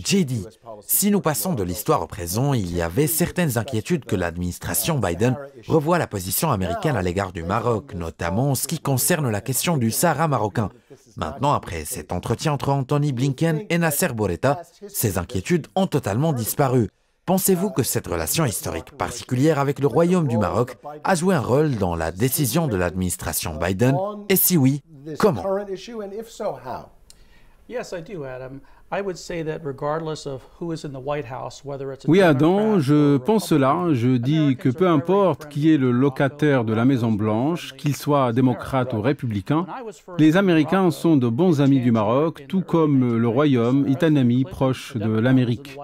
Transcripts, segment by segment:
JD, si nous passons de l'histoire au présent, il y avait certaines inquiétudes que l'administration Biden revoie la position américaine à l'égard du Maroc, notamment en ce qui concerne la question du Sahara marocain. Maintenant, après cet entretien entre Anthony Blinken et Nasser Bourita, ces inquiétudes ont totalement disparu. Pensez-vous que cette relation historique particulière avec le Royaume du Maroc a joué un rôle dans la décision de l'administration Biden? Et si oui, comment? Oui, Adam, je pense cela. Je dis que peu importe qui est le locataire de la Maison-Blanche, qu'il soit démocrate ou républicain, les Américains sont de bons amis du Maroc, tout comme le Royaume est un ami proche de l'Amérique.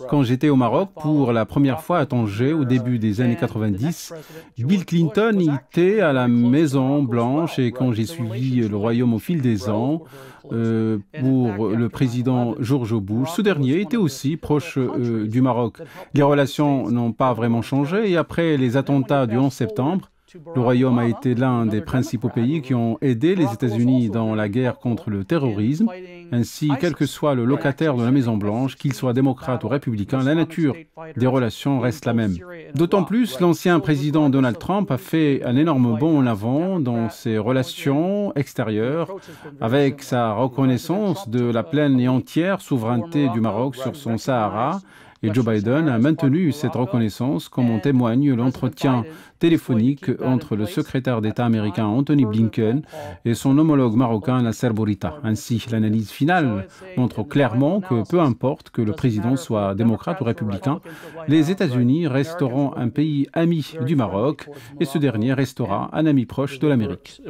Quand j'étais au Maroc pour la première fois à Tanger au début des années 90, Bill Clinton était à la Maison-Blanche et quand j'ai suivi le Royaume au fil des ans, pour le président George Bush, ce dernier était aussi proche du Maroc. Les relations n'ont pas vraiment changé et après les attentats du 11 septembre, le Royaume a été l'un des principaux pays qui ont aidé les États-Unis dans la guerre contre le terrorisme. Ainsi, quel que soit le locataire de la Maison-Blanche, qu'il soit démocrate ou républicain, la nature des relations reste la même. D'autant plus, l'ancien président Donald Trump a fait un énorme bond en avant dans ses relations extérieures avec sa reconnaissance de la pleine et entière souveraineté du Maroc sur son Sahara. Et Joe Biden a maintenu cette reconnaissance, comme en témoigne l'entretien téléphonique entre le secrétaire d'État américain Anthony Blinken et son homologue marocain Nasser Bourita. Ainsi, l'analyse finale montre clairement que peu importe que le président soit démocrate ou républicain, les États-Unis resteront un pays ami du Maroc et ce dernier restera un ami proche de l'Amérique.